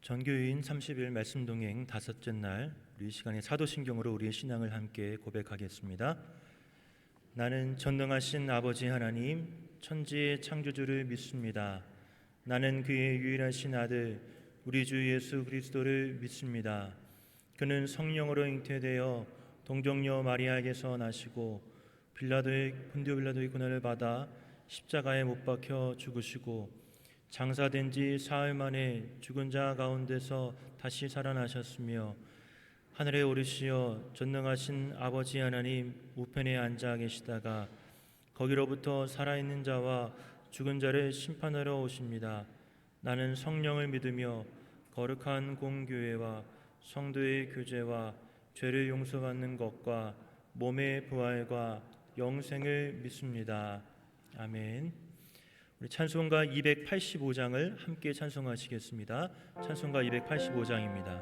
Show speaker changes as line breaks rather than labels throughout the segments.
전교인 30일 말씀 동행 다섯째 날, 우리 시간에 사도신경으로 우리의 신앙을 함께 고백하겠습니다. 나는 전능하신 아버지 하나님, 천지의 창조주를 믿습니다. 나는 그의 유일하신 아들, 우리 주 예수 그리스도를 믿습니다. 그는 성령으로 잉태되어 동정녀 마리아에게서 나시고 본디오 빌라도의 고난을 받아 십자가에 못 박혀 죽으시고 장사된 지 사흘 만에 죽은 자 가운데서 다시 살아나셨으며 하늘에 오르시어 전능하신 아버지 하나님 우편에 앉아 계시다가 거기로부터 살아있는 자와 죽은 자를 심판하러 오십니다. 나는 성령을 믿으며 거룩한 공교회와 성도의 교제와 죄를 용서받는 것과 몸의 부활과 영생을 믿습니다. 아멘. 우리 찬송가 285장을 함께 찬송하시겠습니다. 찬송가 285장입니다.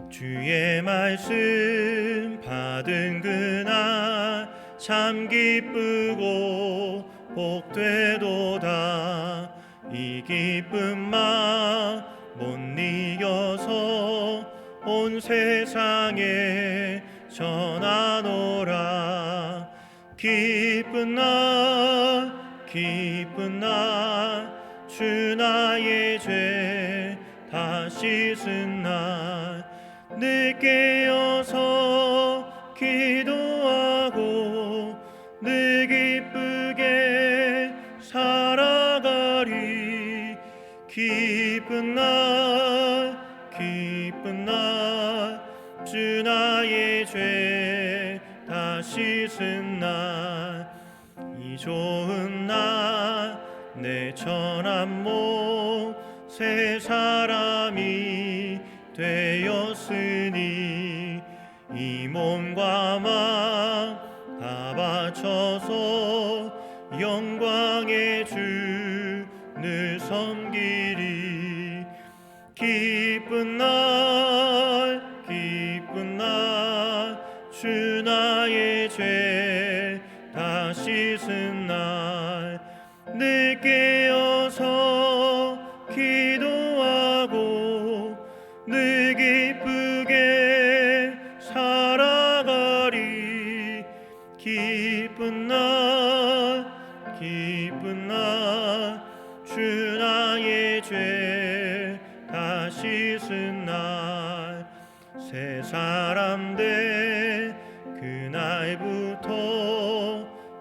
주의 말씀 받은 그날 참 기쁘고 복되도다. 이 기쁜 마음 못 이겨서 온 세상에 전하노라. 기쁜 날 주 나의 죄 다 씻은 날 늘 깨어서 기도하고 늘 기쁘게 살아가리. 기쁜 날 주 나의 죄 다 씻은 날 이 좋은 날 내 천한 몸 새 사람이 되었으니 이 몸과 마음 다 바쳐서 영광의 주를 섬기리. 기쁜 날 주 나의 죄 다 씻은 날 늘 깨어서 기도하고 늘 기쁘게 살아가리. 기쁜 날 주 나의 죄 다 씻은 날 새 사람 된 그날부터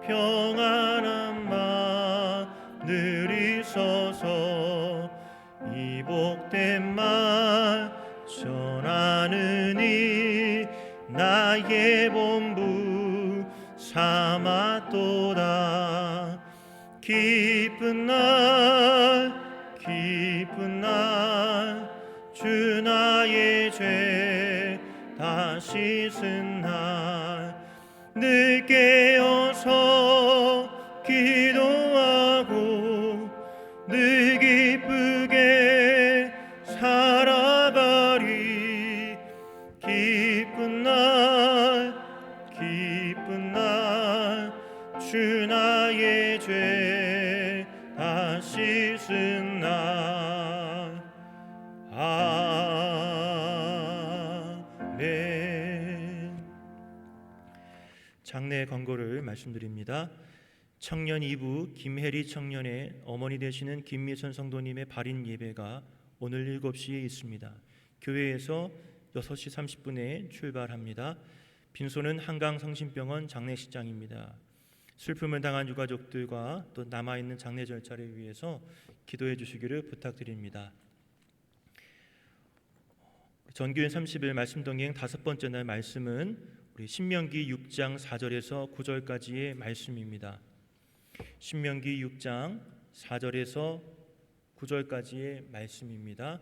평안한 마음을 있어서 이 복된 말 전하느니 나의 본부 삼았도다. 기쁜 날 주 나의 죄 다 씻은 날 늘 깨어서 기도하고 늘 기쁘게 살아가리. 기쁜 날 주 나의 죄 다 씻은 날. 아멘. 장례 권고를 말씀드립니다. 청년 2부 김혜리 청년의 어머니 되시는 김미선 성도님의 발인 예배가 오늘 7시에 있습니다. 교회에서 6시 30분에 출발합니다. 빈소는 한강성심병원 장례식장입니다. 슬픔을 당한 유가족들과 또 남아있는 장례 절차를 위해서 기도해 주시기를 부탁드립니다. 전교인 30일 말씀 동행 다섯 번째 날 말씀은 우리 신명기 6장 4절에서 9절까지의 말씀입니다. 신명기 6장 4절에서 9절까지의 말씀입니다.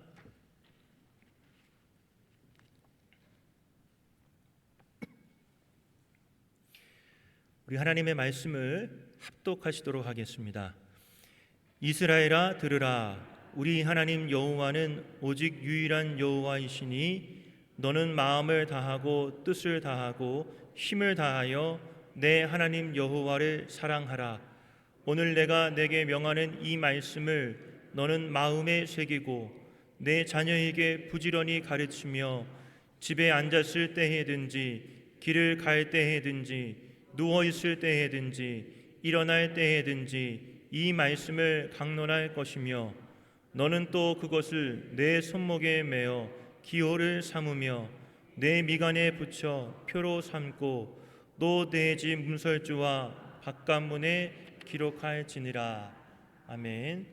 우리 하나님의 말씀을 합독하시도록 하겠습니다. 이스라엘아 들으라. 우리 하나님 여호와는 오직 유일한 여호와이시니 너는 마음을 다하고 뜻을 다하고 힘을 다하여 내 하나님 여호와를 사랑하라. 오늘 내가 내게 명하는 이 말씀을 너는 마음에 새기고 내 자녀에게 부지런히 가르치며 집에 앉았을 때에든지 길을 갈 때에든지 누워 있을 때에든지 일어날 때에든지 이 말씀을 강론할 것이며 너는 또 그것을 내 손목에 매어 기호를 삼으며 내 미간에 붙여 표로 삼고 또 내 집 문설주와 바깥문에 기록할지니라. 아멘.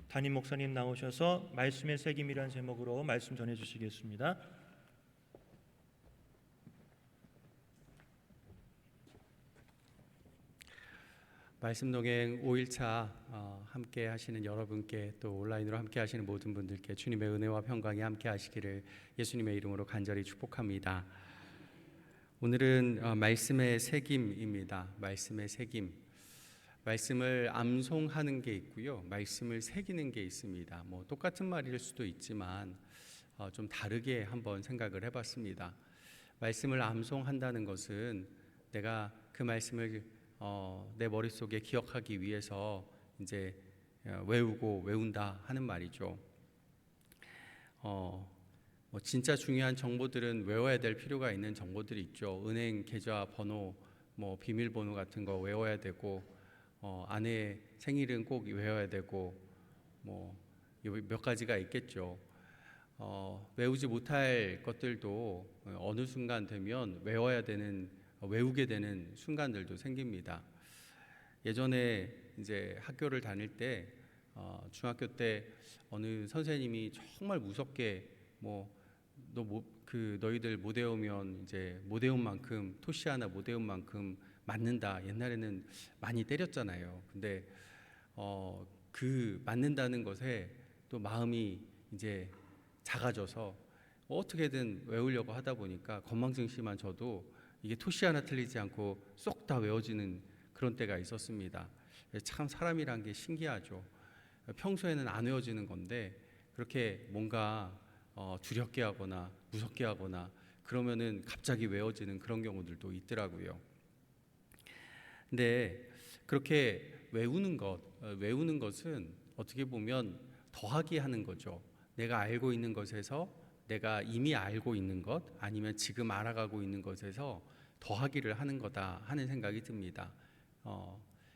담임 목사님 나오셔서 말씀의 새김이라는 제목으로 말씀 전해 주시겠습니다.
말씀 동행 5일차 함께 하시는 여러분께 또 온라인으로 함께 하시는 모든 분들께 주님의 은혜와 평강이 함께 하시기를 예수님의 이름으로 간절히 축복합니다. 오늘은 말씀의 새김입니다. 말씀의 새김. 말씀을 암송하는 게 있고요, 말씀을 새기는 게 있습니다. 똑같은 말일 수도 있지만 좀 다르게 한번 생각을 해봤습니다. 말씀을 암송한다는 것은 내가 그 말씀을 내 머릿속에 기억하기 위해서 이제 외운다 하는 말이죠. 진짜 중요한 정보들은 외워야 될 필요가 있는 정보들이 있죠. 은행 계좌 번호, 비밀번호 같은 거 외워야 되고, 아내 생일은 꼭 외워야 되고, 몇 가지가 있겠죠. 외우지 못할 것들도 어느 순간 되면 외우게 되는 순간들도 생깁니다. 예전에 이제 학교를 다닐 때 중학교 때 어느 선생님이 정말 무섭게 너희들 못 외우면 이제 못 외운 만큼 토시 하나 못 외운 만큼 맞는다. 옛날에는 많이 때렸잖아요. 근데 그 맞는다는 것에 또 마음이 이제 작아져서 어떻게든 외우려고 하다 보니까 건망증심한 저도 이게 토시 하나 틀리지 않고 쏙 다 외워지는 그런 때가 있었습니다. 참 사람이란 게 신기하죠. 평소에는 안 외워지는 건데 그렇게 뭔가 두렵게 하거나 무섭게 하거나 그러면은 갑자기 외워지는 그런 경우들도 있더라고요. 근데 그렇게 외우는 것은 어떻게 보면 더하기 하는 거죠. 내가 알고 있는 것에서 내가 이미 알고 있는 것 아니면 지금 알아가고 있는 것에서 더하기를 하는 거다 하는 생각이 듭니다.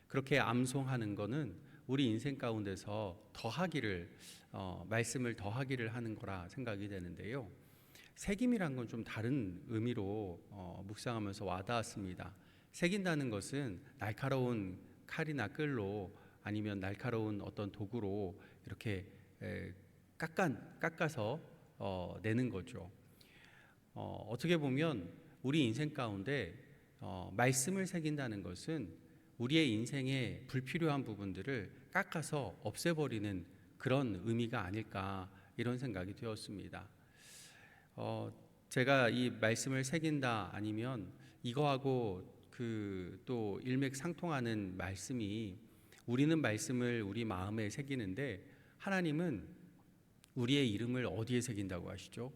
그렇게 암송하는 거는 우리 인생 가운데서 말씀을 더하기를 하는 거라 생각이 되는데요. 새김이란 건 좀 다른 의미로 묵상하면서 와닿았습니다. 새긴다는 것은 날카로운 칼이나 끌로 아니면 날카로운 어떤 도구로 이렇게 깎아서 내는 거죠. 어떻게 보면 우리 인생 가운데 말씀을 새긴다는 것은 우리의 인생의 불필요한 부분들을 깎아서 없애버리는 그런 의미가 아닐까 이런 생각이 되었습니다. 제가 이 말씀을 새긴다 아니면 이거하고 또 일맥상통하는 말씀이 우리는 말씀을 우리 마음에 새기는데 하나님은 우리의 이름을 어디에 새긴다고 하시죠?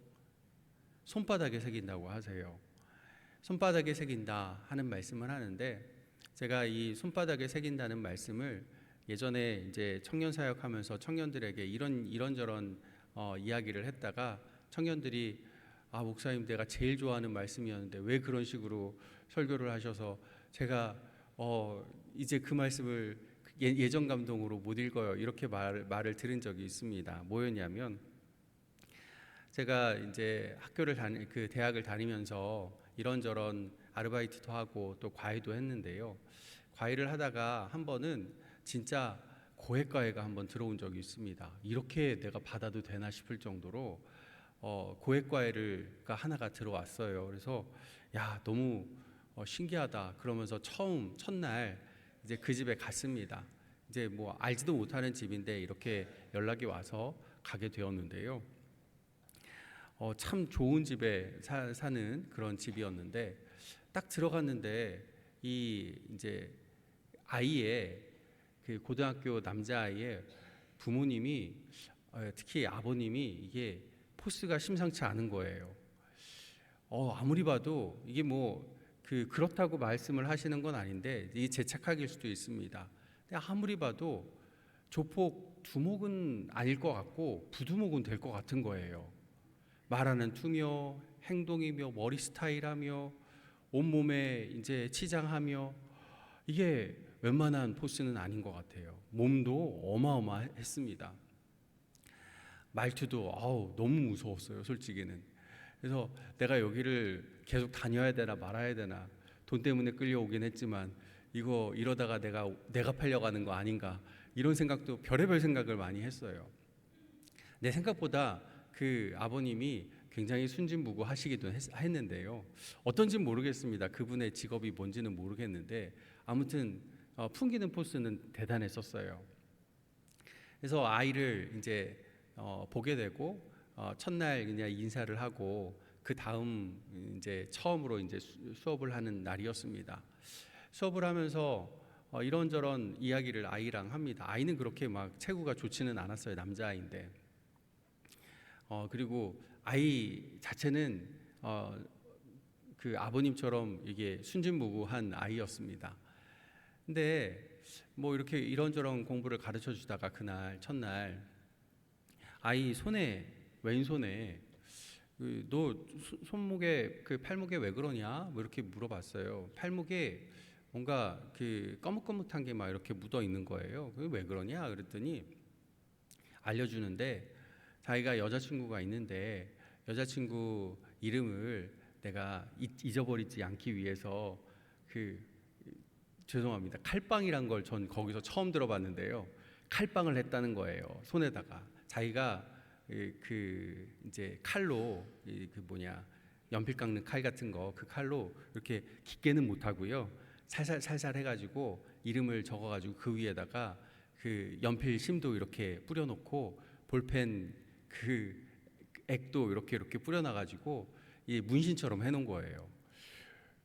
손바닥에 새긴다고 하세요. 손바닥에 새긴다 하는 말씀을 하는데 제가 이 손바닥에 새긴다는 말씀을 예전에 이제 청년 사역하면서 청년들에게 이런저런 이야기를 했다가 청년들이 목사님 내가 제일 좋아하는 말씀이었는데 왜 그런 식으로 설교를 하셔서 제가 이제 그 말씀을 예전 감동으로 못 읽어요 이렇게 말을 들은 적이 있습니다. 뭐였냐면 제가 이제 대학을 다니면서 이런저런 아르바이트도 하고 또 과외도 했는데요. 과외를 하다가 한 번은 진짜 고액과외가 한번 들어온 적이 있습니다. 이렇게 내가 받아도 되나 싶을 정도로 고액과외가 하나가 들어왔어요. 그래서 너무 신기하다 그러면서 첫날 이제 그 집에 갔습니다. 이제 알지도 못하는 집인데 이렇게 연락이 와서 가게 되었는데요. 참 좋은 집에 사는 그런 집이었는데 딱 들어갔는데 이제 아이의 그 고등학교 남자아이의 부모님이 특히 아버님이 이게 포스가 심상치 않은 거예요. 아무리 봐도 이게 그렇다고 말씀을 하시는 건 아닌데 이게 제 착각일 수도 있습니다. 근데 아무리 봐도 조폭 두목은 아닐 것 같고 부두목은 될 것 같은 거예요. 말하는 투며 행동이며 머리 스타일하며 온몸에 이제 치장하며 이게 웬만한 포스는 아닌 것 같아요. 몸도 어마어마했습니다. 말투도 너무 무서웠어요, 솔직히는. 그래서 내가 여기를 계속 다녀야 되나 말아야 되나, 돈 때문에 끌려오긴 했지만 이거 이러다가 내가 팔려가는 거 아닌가, 이런 생각도 별의별 생각을 많이 했어요. 내 생각보다 그 아버님이 굉장히 순진무구하시기도 했는데요. 어떤지는 모르겠습니다. 그분의 직업이 뭔지는 모르겠는데 아무튼 풍기는 포스는 대단했었어요. 그래서 아이를 이제 보게 되고 첫날 그냥 인사를 하고 그 다음 이제 처음으로 이제 수업을 하는 날이었습니다. 수업을 하면서 이런저런 이야기를 아이랑 합니다. 아이는 그렇게 막 체구가 좋지는 않았어요. 남자아이인데. 그리고 아이 자체는 그 아버님처럼 이게 순진무구한 아이였습니다. 근데 뭐 이렇게 이런저런 공부를 가르쳐 주다가 그날 첫날 아이 손에, 왼손에 너 손목에 그 팔목에 왜 그러냐 뭐 이렇게 물어봤어요. 팔목에 뭔가 그 거뭇거뭇한 게 막 이렇게 묻어 있는 거예요. 그게 왜 그러냐 그랬더니 알려주는데, 자기가 여자친구가 있는데 여자친구 이름을 내가 잊어버리지 않기 위해서 죄송합니다, 칼빵이란 걸 전 거기서 처음 들어봤는데요. 칼빵을 했다는 거예요. 손에다가 자기가 이제 칼로 연필 깎는 칼 같은 거, 그 칼로 이렇게 깊게는 못 하고요. 살살 해가지고 이름을 적어가지고 그 위에다가 그 연필 심도 이렇게 뿌려놓고 볼펜 그 액도 이렇게 뿌려놔가지고 이 문신처럼 해놓은 거예요.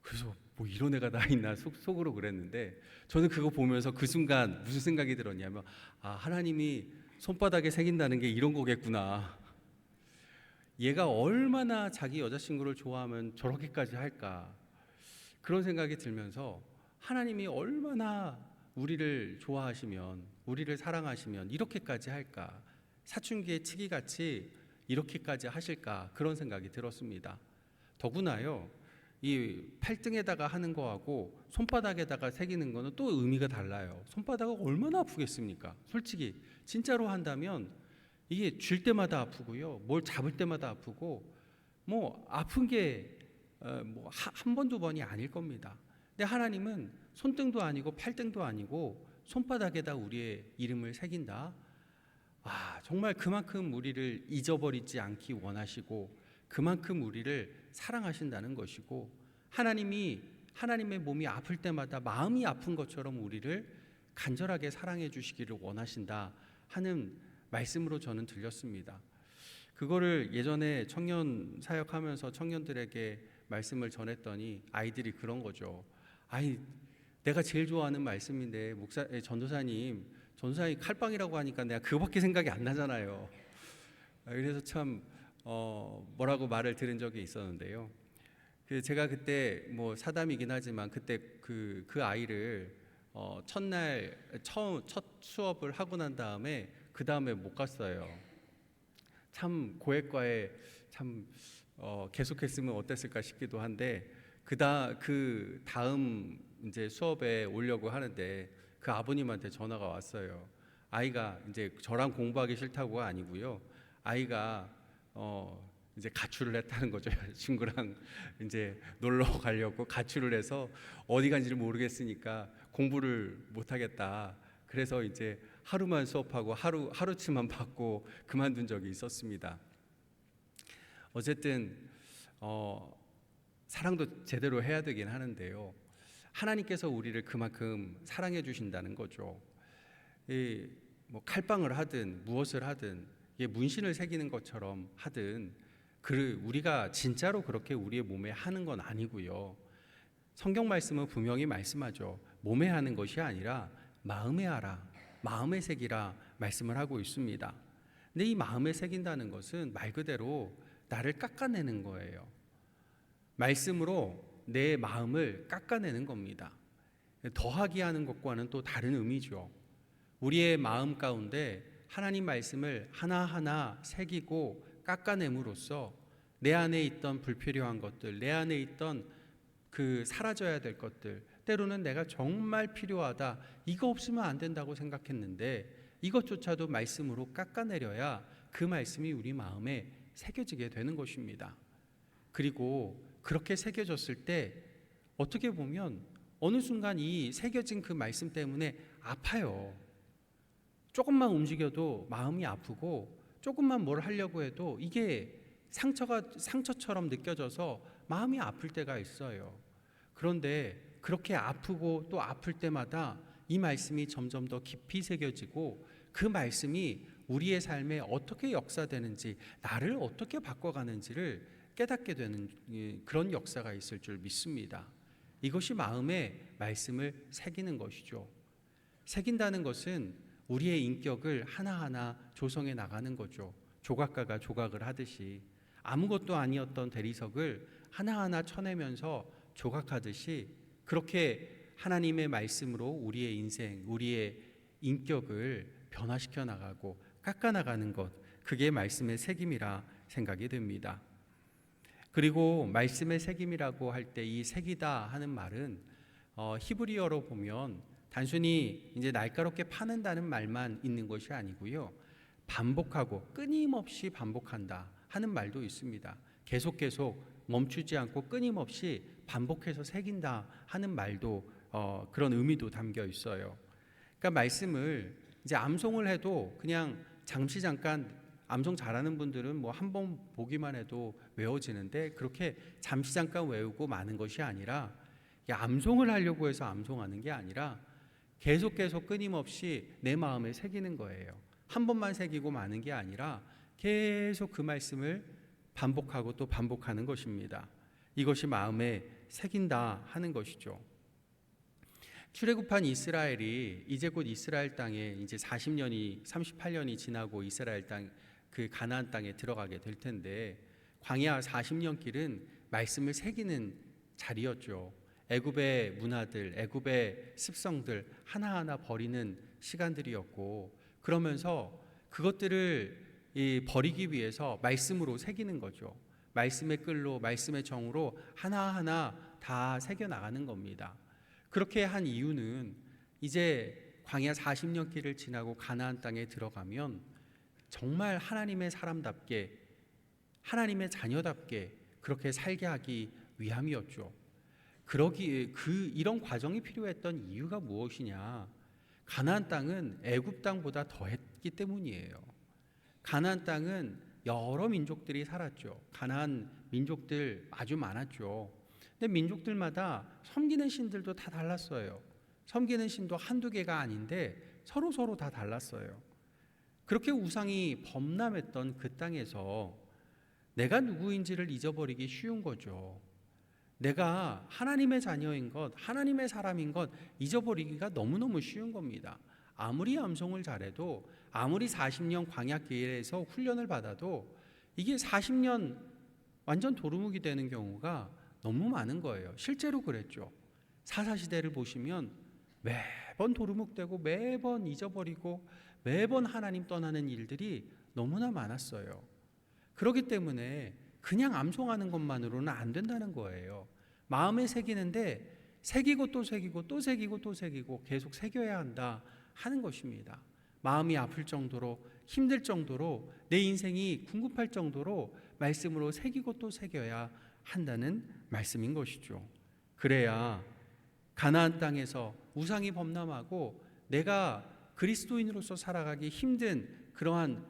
그래서 뭐 이런 애가 다 있나 속으로 그랬는데, 저는 그거 보면서 그 순간 무슨 생각이 들었냐면, 하나님이 손바닥에 새긴다는 게 이런 거겠구나. 얘가 얼마나 자기 여자친구를 좋아하면 저렇게까지 할까, 그런 생각이 들면서 하나님이 얼마나 우리를 좋아하시면, 우리를 사랑하시면 이렇게까지 할까, 사춘기의 치기같이 이렇게까지 하실까, 그런 생각이 들었습니다. 더구나요, 이 팔등에다가 하는 거하고 손바닥에다가 새기는 거는 또 의미가 달라요. 손바닥은 얼마나 아프겠습니까? 솔직히 진짜로 한다면 이게 쥘 때마다 아프고요, 뭘 잡을 때마다 아프고, 뭐 아픈 게 뭐 한 번, 두 번이 아닐 겁니다. 근데 하나님은 손등도 아니고 팔등도 아니고 손바닥에다 우리의 이름을 새긴다. 정말 그만큼 우리를 잊어버리지 않기 원하시고 그만큼 우리를 사랑하신다는 것이고, 하나님의 몸이 아플 때마다 마음이 아픈 것처럼 우리를 간절하게 사랑해 주시기를 원하신다 하는 말씀으로 저는 들렸습니다. 그거를 예전에 청년 사역하면서 청년들에게 말씀을 전했더니 아이들이 그런 거죠. 내가 제일 좋아하는 말씀인데 전도사님 칼빵이라고 하니까 내가 그거밖에 생각이 안 나잖아요. 그래서 참 뭐라고 말을 들은 적이 있었는데요. 제가 그때 뭐 사담이긴 하지만 그때 그 아이를 첫 수업을 하고 난 다음에 그 다음에 못 갔어요. 참 고액과에 참 계속했으면 어땠을까 싶기도 한데, 그 다음 이제 수업에 오려고 하는데 그 아버님한테 전화가 왔어요. 아이가 이제 저랑 공부하기 싫다고가 아니고요, 아이가 이제 가출을 했다는 거죠. 친구랑 이제 놀러 가려고 가출을 해서 어디 간지를 모르겠으니까 공부를 못 하겠다. 그래서 이제 하루만 수업하고 하루치만 받고 그만둔 적이 있었습니다. 어쨌든 사랑도 제대로 해야 되긴 하는데요, 하나님께서 우리를 그만큼 사랑해 주신다는 거죠. 뭐 칼빵을 하든 무엇을 하든 문신을 새기는 것처럼 하든 우리가 진짜로 그렇게 우리의 몸에 하는 건 아니고요. 성경 말씀은 분명히 말씀하죠. 몸에 하는 것이 아니라 마음에 하라, 마음에 새기라 말씀을 하고 있습니다. 근데 이 마음에 새긴다는 것은 말 그대로 나를 깎아내는 거예요. 말씀으로 내 마음을 깎아내는 겁니다. 더하기 하는 것과는 또 다른 의미죠. 우리의 마음 가운데 하나님 말씀을 하나하나 새기고 깎아냄으로써 내 안에 있던 불필요한 것들, 내 안에 있던 그 사라져야 될 것들, 때로는 내가 정말 필요하다, 이거 없으면 안 된다고 생각했는데 이것조차도 말씀으로 깎아내려야 그 말씀이 우리 마음에 새겨지게 되는 것입니다. 그리고 그렇게 새겨졌을 때 어떻게 보면 어느 순간 이 새겨진 그 말씀 때문에 아파요. 조금만 움직여도 마음이 아프고 조금만 뭘 하려고 해도 이게 상처처럼 느껴져서 마음이 아플 때가 있어요. 그런데 그렇게 아프고 또 아플 때마다 이 말씀이 점점 더 깊이 새겨지고 그 말씀이 우리의 삶에 어떻게 역사되는지, 나를 어떻게 바꿔가는지를 깨닫게 되는 그런 역사가 있을 줄 믿습니다. 이것이 마음에 말씀을 새기는 것이죠. 새긴다는 것은 우리의 인격을 하나하나 조성해 나가는 거죠. 조각가가 조각을 하듯이 아무것도 아니었던 대리석을 하나하나 쳐내면서 조각하듯이 그렇게 하나님의 말씀으로 우리의 인생, 우리의 인격을 변화시켜 나가고 깎아 나가는 것, 그게 말씀의 새김이라 생각이 됩니다. 그리고 말씀의 새김이라고 할 때 이 새기다 하는 말은 히브리어로 보면 단순히 이제 날카롭게 파낸다는 말만 있는 것이 아니고요, 반복하고 끊임없이 반복한다 하는 말도 있습니다. 계속 멈추지 않고 끊임없이 반복해서 새긴다 하는 말도 그런 의미도 담겨 있어요. 그러니까 말씀을 이제 암송을 해도 그냥 잠깐 암송 잘하는 분들은 뭐 한 번 보기만 해도 외워지는데 그렇게 잠시 잠깐 외우고 마는 것이 아니라 암송을 하려고 해서 암송하는 게 아니라 계속 끊임없이 내 마음에 새기는 거예요. 한 번만 새기고 마는 게 아니라 계속 그 말씀을 반복하고 또 반복하는 것입니다. 이것이 마음에 새긴다 하는 것이죠. 출애굽한 이스라엘이 이제 곧 이스라엘 땅에 이제 38년이 지나고 이스라엘 땅, 그 가나안 땅에 들어가게 될 텐데, 광야 40년 길은 말씀을 새기는 자리였죠. 애굽의 문화들, 애굽의 습성들 하나하나 버리는 시간들이었고, 그러면서 그것들을 버리기 위해서 말씀으로 새기는 거죠. 말씀의 끌로, 말씀의 정으로 하나하나 다 새겨 나가는 겁니다. 그렇게 한 이유는 이제 광야 40년 길을 지나고 가나안 땅에 들어가면 정말 하나님의 사람답게, 하나님의 자녀답게 그렇게 살게 하기 위함이었죠. 이런 과정이 필요했던 이유가 무엇이냐? 가나안 땅은 애굽 땅보다 더했기 때문이에요. 가나안 땅은 여러 민족들이 살았죠. 가나안 민족들 아주 많았죠. 근데 민족들마다 섬기는 신들도 다 달랐어요. 섬기는 신도 한두 개가 아닌데 서로 다 달랐어요. 그렇게 우상이 범람했던 그 땅에서 내가 누구인지를 잊어버리기 쉬운 거죠. 내가 하나님의 자녀인 것, 하나님의 사람인 것 잊어버리기가 너무너무 쉬운 겁니다. 아무리 암송을 잘해도, 아무리 40년 광야길에서 훈련을 받아도 이게 40년 완전 도루묵이 되는 경우가 너무 많은 거예요. 실제로 그랬죠. 사사시대를 보시면 매번 도루묵되고 매번 잊어버리고 매번 하나님 떠나는 일들이 너무나 많았어요. 그렇기 때문에 그냥 암송하는 것만으로는 안 된다는 거예요. 마음에 새기는데 새기고 또 새기고 또 새기고 또 새기고 계속 새겨야 한다 하는 것입니다. 마음이 아플 정도로, 힘들 정도로, 내 인생이 궁핍할 정도로 말씀으로 새기고 또 새겨야 한다는 말씀인 것이죠. 그래야 가나안 땅에서 우상이 범람하고 내가 그리스도인으로서 살아가기 힘든 그러한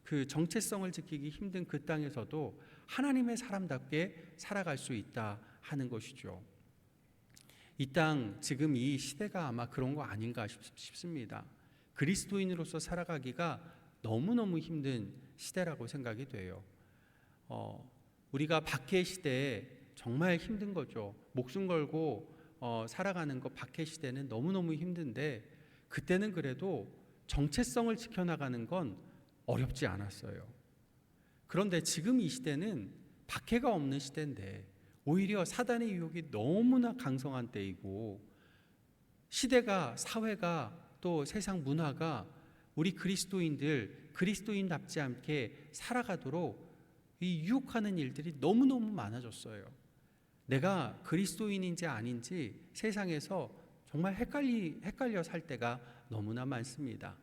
그 정체성을 지키기 힘든 그 땅에서도 하나님의 사람답게 살아갈 수 있다 하는 것이죠. 이 땅, 지금 이 시대가 아마 그런 거 아닌가 싶습니다. 그리스도인으로서 살아가기가 너무너무 힘든 시대라고 생각이 돼요. 우리가 박해 시대에 정말 힘든 거죠. 목숨 걸고 살아가는 것, 박해 시대는 너무너무 힘든데 그때는 그래도 정체성을 지켜나가는 건 어렵지 않았어요. 그런데 지금 이 시대는 박해가 없는 시대인데 오히려 사단의 유혹이 너무나 강성한 때이고 시대가, 사회가, 또 세상 문화가 우리 그리스도인답지 않게 살아가도록 이 유혹하는 일들이 너무너무 많아졌어요. 내가 그리스도인인지 아닌지 세상에서 정말 헷갈려 살 때가 너무나 많습니다.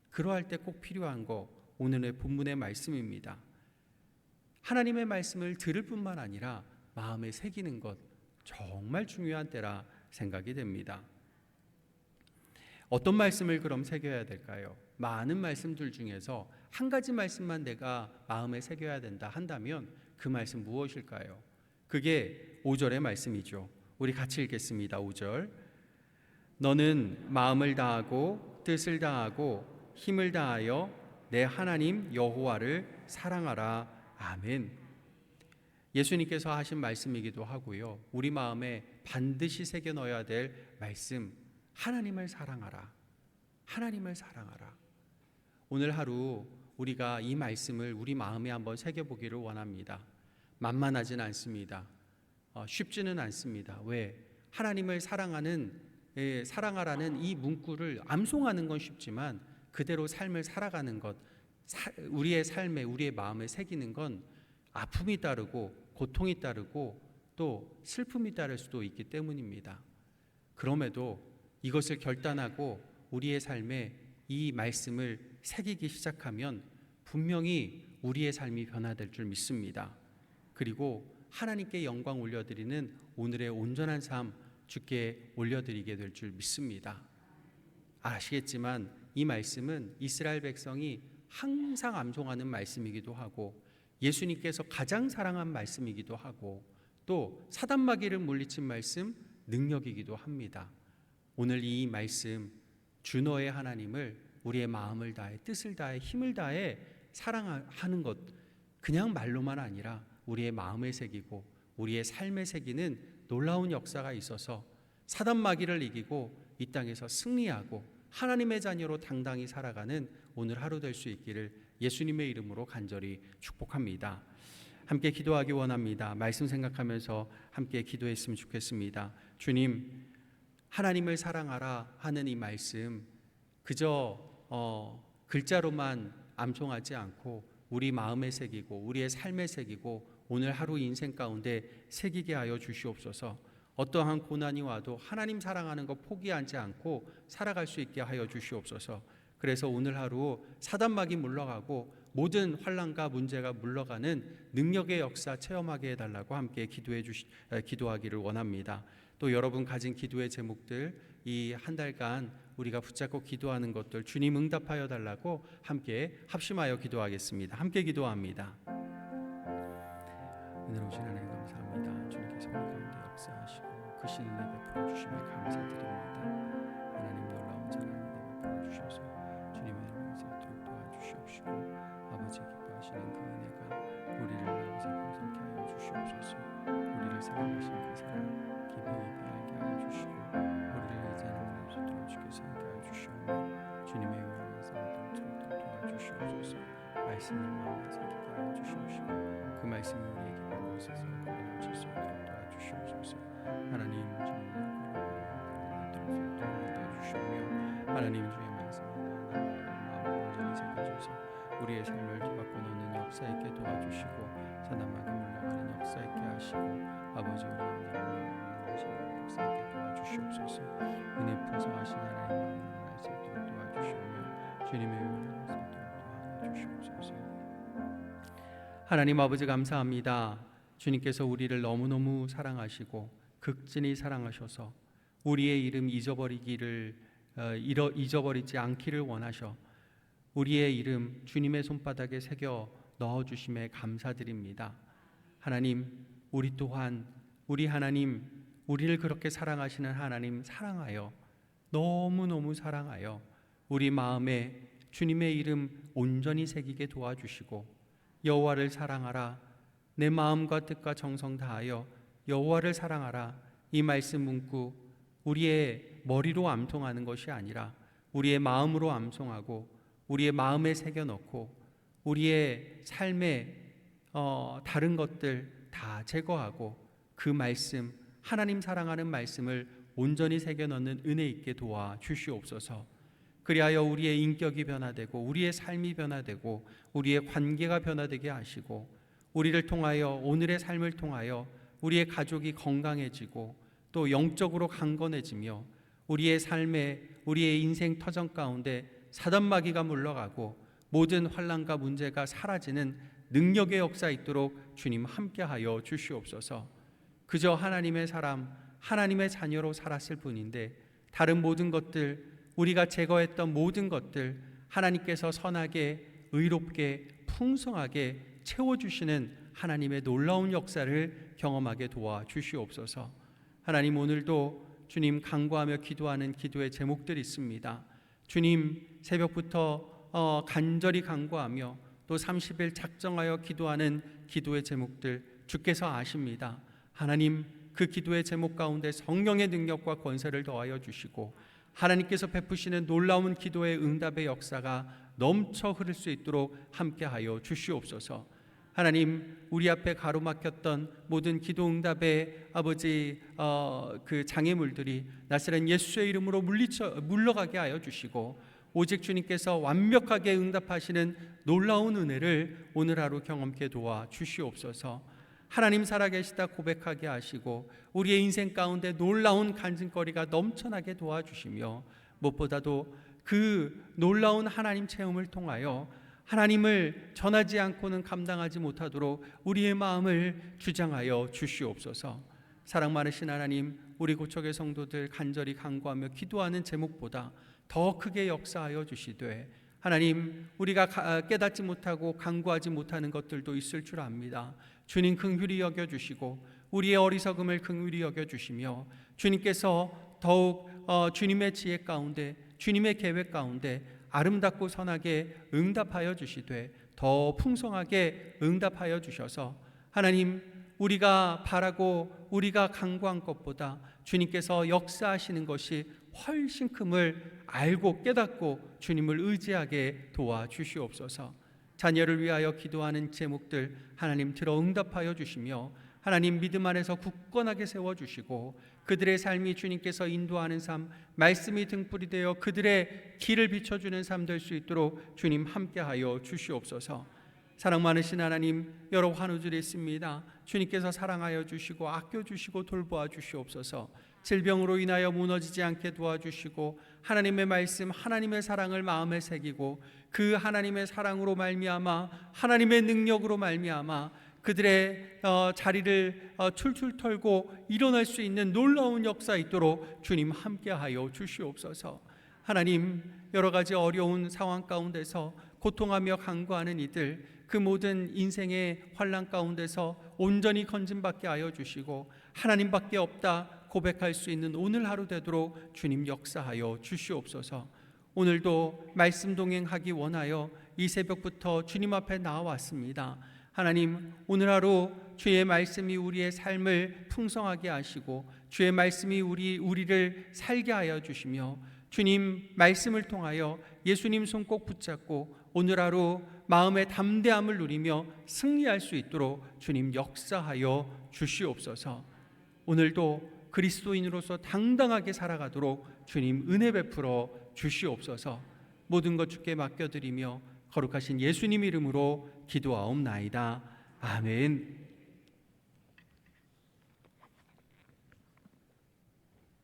그러할 때 꼭 필요한 거 오늘의 본문의 말씀입니다. 하나님의 말씀을 들을 뿐만 아니라 마음에 새기는 것 정말 중요한 때라 생각이 됩니다. 어떤 말씀을 그럼 새겨야 될까요? 많은 말씀들 중에서 한 가지 말씀만 내가 마음에 새겨야 된다 한다면 그 말씀 무엇일까요? 그게 5절의 말씀이죠. 우리 같이 읽겠습니다. 5절. 너는 마음을 다하고 뜻을 다하고 힘을 다하여 내 하나님 여호와를 사랑하라. 아멘. 예수님께서 하신 말씀이기도 하고요. 우리 마음에 반드시 새겨 넣어야 될 말씀, 하나님을 사랑하라. 하나님을 사랑하라. 오늘 하루 우리가 이 말씀을 우리 마음에 한번 새겨보기를 원합니다. 만만하진 않습니다. 쉽지는 않습니다. 왜? 하나님을 사랑하라는 이 문구를 암송하는 건 쉽지만 그대로 삶을 살아가는 것, 우리의 삶에, 우리의 마음에 새기는 건 아픔이 따르고 고통이 따르고 또 슬픔이 따를 수도 있기 때문입니다. 그럼에도 이것을 결단하고 우리의 삶에 이 말씀을 새기기 시작하면 분명히 우리의 삶이 변화될 줄 믿습니다. 그리고 하나님께 영광 올려드리는 오늘의 온전한 삶 주께 올려드리게 될 줄 믿습니다. 아시겠지만 이 말씀은 이스라엘 백성이 항상 암송하는 말씀이기도 하고 예수님께서 가장 사랑한 말씀이기도 하고 또 사단마귀를 물리친 말씀, 능력이기도 합니다. 오늘 이 말씀, 주 너의 하나님을 우리의 마음을 다해 뜻을 다해 힘을 다해 사랑하는 것, 그냥 말로만 아니라 우리의 마음에 새기고 우리의 삶에 새기는 놀라운 역사가 있어서 사단마귀를 이기고 이 땅에서 승리하고 하나님의 자녀로 당당히 살아가는 오늘 하루 될 수 있기를 예수님의 이름으로 간절히 축복합니다. 함께 기도하기 원합니다. 말씀 생각하면서 함께 기도했으면 좋겠습니다. 주님, 하나님을 사랑하라 하는 이 말씀 그저 글자로만 암송하지 않고 우리 마음에 새기고 우리의 삶에 새기고 오늘 하루 인생 가운데 새기게 하여 주시옵소서. 어떠한 고난이 와도 하나님 사랑하는 것 포기하지 않고 살아갈 수 있게 하여 주시옵소서. 그래서 오늘 하루 사단마귀 물러가고 모든 환난과 문제가 물러가는 능력의 역사 체험하게 해달라고 함께 기도하기를 원합니다. 또 여러분 가진 기도의 제목들 이 한 달간 우리가 붙잡고 기도하는 것들 주님 응답하여 달라고 함께 합심하여 기도하겠습니다. 함께 기도합니다. 은혜로우신 하나님 감사합니다. 주님께서 우리 가운데 역사하시고 크신 은혜 베풀어 주심에 감사드립니다. 하나님 놀라운 사랑을 베풀어 주셔서 주님의 이름에서 도와주시옵시고 아버지 기뻐하시는 그 은혜가 우리를 항상 풍성케 하여 주시옵소서. 우리를 사랑하신 그 사랑 깊이 알게 하여 주시고 우리를 의지하는 은혜에서 주께서 함께 하여 주시오며 주님의 영원한 사랑을 도와주시옵소서. 말씀을 마음에 새기게 하여 주시옵시고 그 말씀이 우리에게 있어서 거기 넘칠 수 있도록 도와주시옵소서. 하나님 주님의 도와주시오며 하나님 주의 말씀을 마음을 온전히 새겨주셔서 우리의 삶을 뒤바꿔 놓는 역사 있게 도와주시고 사단마귀 물러가는 역사 있게 하시고 아버지 우리 가운데 하시는 역사 있게 도와주시옵소서. 은혜 풍성하신 하나님 마음을 알 수 있도록 도와주시오며 주님의 은혜를 알 수 있도록 도와주시옵소서. 하나님 아버지 감사합니다. 주님께서 우리를 너무너무 사랑하시고 극진히 사랑하셔서 우리의 이름 잊어버리지 않기를 원하셔 우리의 이름 주님의 손바닥에 새겨 넣어주심에 감사드립니다. 하나님 우리 또한 우리 하나님 우리를 그렇게 사랑하시는 하나님 사랑하여 너무너무 사랑하여 우리 마음에 주님의 이름 온전히 새기게 도와주시고 여호와를 사랑하라 내 마음과 뜻과 정성 다하여 여호와를 사랑하라 이 말씀 문구 우리의 머리로 암송하는 것이 아니라 우리의 마음으로 암송하고 우리의 마음에 새겨넣고 우리의 삶에 다른 것들 다 제거하고 그 말씀 하나님 사랑하는 말씀을 온전히 새겨 넣는 은혜 있게 도와 주시옵소서. 그리하여 우리의 인격이 변화되고 우리의 삶이 변화되고 우리의 관계가 변화되게 하시고 우리를 통하여 오늘의 삶을 통하여 우리의 가족이 건강해지고 또 영적으로 강건해지며 우리의 삶에 우리의 인생 터전 가운데 사단마귀가 물러가고 모든 환난과 문제가 사라지는 능력의 역사 있도록 주님 함께하여 주시옵소서. 그저 하나님의 사람, 하나님의 자녀로 살았을 뿐인데 다른 모든 것들, 우리가 제거했던 모든 것들 하나님께서 선하게 의롭게 풍성하게 채워주시는 하나님의 놀라운 역사를 경험하게 도와주시옵소서. 하나님, 오늘도 주님 간구하며 기도하는 기도의 제목들이 있습니다. 주님, 새벽부터 간절히 간구하며 또 30일 작정하여 기도하는 기도의 제목들 주께서 아십니다. 하나님, 그 기도의 제목 가운데 성령의 능력과 권세를 더하여 주시고 하나님께서 베푸시는 놀라운 기도의 응답의 역사가 넘쳐 흐를 수 있도록 함께하여 주시옵소서. 하나님, 우리 앞에 가로막혔던 모든 기도 응답의 아버지 그 장애물들이 나사렛 예수의 이름으로 물러가게 하여 주시고 오직 주님께서 완벽하게 응답하시는 놀라운 은혜를 오늘 하루 경험케 도와 주시옵소서. 하나님 살아계시다 고백하게 하시고 우리의 인생 가운데 놀라운 간증거리가 넘쳐나게 도와주시며 무엇보다도 그 놀라운 하나님 체험을 통하여 하나님을 전하지 않고는 감당하지 못하도록 우리의 마음을 주장하여 주시옵소서. 사랑 많으신 하나님, 우리 고척의 성도들 간절히 간구하며 기도하는 제목보다 더 크게 역사하여 주시되 하나님, 우리가 깨닫지 못하고 간구하지 못하는 것들도 있을 줄 압니다. 주님 긍휼히 여겨주시고 우리의 어리석음을 긍휼히 여겨주시며 주님께서 더욱 주님의 지혜 가운데 주님의 계획 가운데 아름답고 선하게 응답하여 주시되 더 풍성하게 응답하여 주셔서 하나님, 우리가 바라고 우리가 간구한 것보다 주님께서 역사하시는 것이 훨씬 큼을 알고 깨닫고 주님을 의지하게 도와주시옵소서. 자녀를 위하여 기도하는 제목들 하나님 들어 응답하여 주시며 하나님 믿음 안에서 굳건하게 세워주시고 그들의 삶이 주님께서 인도하는 삶, 말씀이 등불이 되어 그들의 길을 비춰주는 삶 될 수 있도록 주님 함께하여 주시옵소서. 사랑 많으신 하나님, 여러 환우들이 있습니다. 주님께서 사랑하여 주시고 아껴주시고 돌보아 주시옵소서. 질병으로 인하여 무너지지 않게 도와주시고 하나님의 말씀, 하나님의 사랑을 마음에 새기고 그 하나님의 사랑으로 말미암아 하나님의 능력으로 말미암아 그들의 자리를 출출 털고 일어날 수 있는 놀라운 역사 있도록 주님 함께하여 주시옵소서. 하나님, 여러 가지 어려운 상황 가운데서 고통하며 간구하는 이들 그 모든 인생의 환난 가운데서 온전히 건짐받게 하여 주시고 하나님밖에 없다 고백할 수 있는 오늘 하루 되도록 주님 역사하여 주시옵소서. 오늘도 말씀 동행하기 원하여 이 새벽부터 주님 앞에 나와왔습니다. 하나님, 오늘 하루 주의 말씀이 우리의 삶을 풍성하게 하시고 주의 말씀이 우리를 살게 하여 주시며 주님 말씀을 통하여 예수님 손 꼭 붙잡고 오늘 하루 마음의 담대함을 누리며 승리할 수 있도록 주님 역사하여 주시옵소서. 오늘도 그리스도인으로서 당당하게 살아가도록 주님 은혜 베풀어 주시옵소서. 모든 것 주께 맡겨드리며 거룩하신 예수님 이름으로 기도하옵나이다. 아멘.